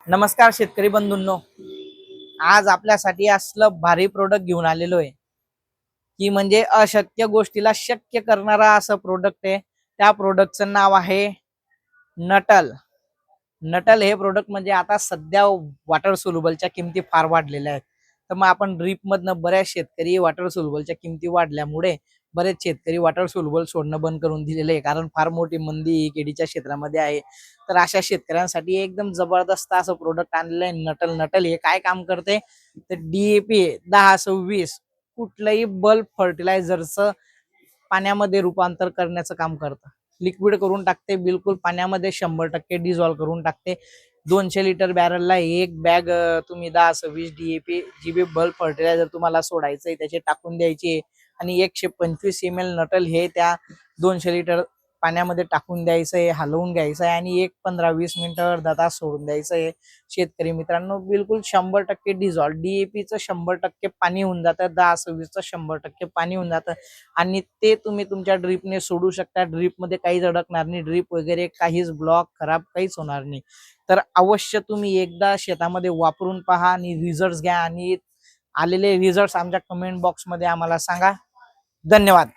नमस्कार शेतकरी बंधूंनो, आज आपल्यासाठी असलं भारी प्रोडक्ट घेऊन आलेलो आहे की म्हणजे अशक्य गोष्टीला शक्य करणारा असं प्रोडक्ट आहे। त्या प्रोडक्टचं नाव आहे नटल। नटल हे प्रोडक्ट म्हणजे आता सध्या वॉटर सोल्युबलच्या किमती फार वाढलेल्या आहेत। तर मग आपण ड्रीप मधनं बऱ्याच शेतकरी वॉटर सोल्युबलच्या किमती वाढल्यामुळे बरेच शेतकरी वॉटर सोल्युबल सोडणं बंद करून दिलेले आहे, कारण फार मोठी मंदी केळीच्या क्षेत्रामध्ये आहे। तर अशा शेतकऱ्यांसाठी एकदम जबरदस्त असं प्रोडक्ट आणलंय नटल। नटल हे काय काम करते तर DAP 10-26 कुठलंही बल्क फर्टिलायझरचं पाण्यामध्ये रूपांतर करण्याचं काम करतं। लिक्विड करून टाकते, बिलकुल पाण्यामध्ये 100% डिझॉल्व करून टाकते। 200 लिटर बॅरलला एक बॅग तुम्ही 10-26 DAP GB बल्क फर्टिलायझर तुम्हाला सोडायचंय, त्याचे टाकून द्यायचे आणि 125 ml नटल हे त्या 200 लिटर पाण्यामध्ये टाकून द्यायचंय, हलवून घ्यायचंय आणि एक 15-20 मिनिटं अर्धा तास सोडून द्यायचंय। शेतकरी मित्रांनो, बिलकुल 100% डिझॉल्व DAPचं 100% पाणी होऊन जातं, 10-26चं 100% पाणी होऊन जातं आणि ते तुम्ही तुमच्या ड्रीपने सोडू शकता। ड्रीपमध्ये काहीच अडकणार नाही, ड्रीप वगैरे काहीच ब्लॉक खराब काहीच होणार नाही। तर अवश्य तुम्ही एकदा शेतामध्ये वापरून पहा आणि रिझल्ट्स घ्या आणि आलेले रिझल्ट्स आमच्या कमेंट बॉक्समध्ये आम्हाला सांगा। धन्यवाद।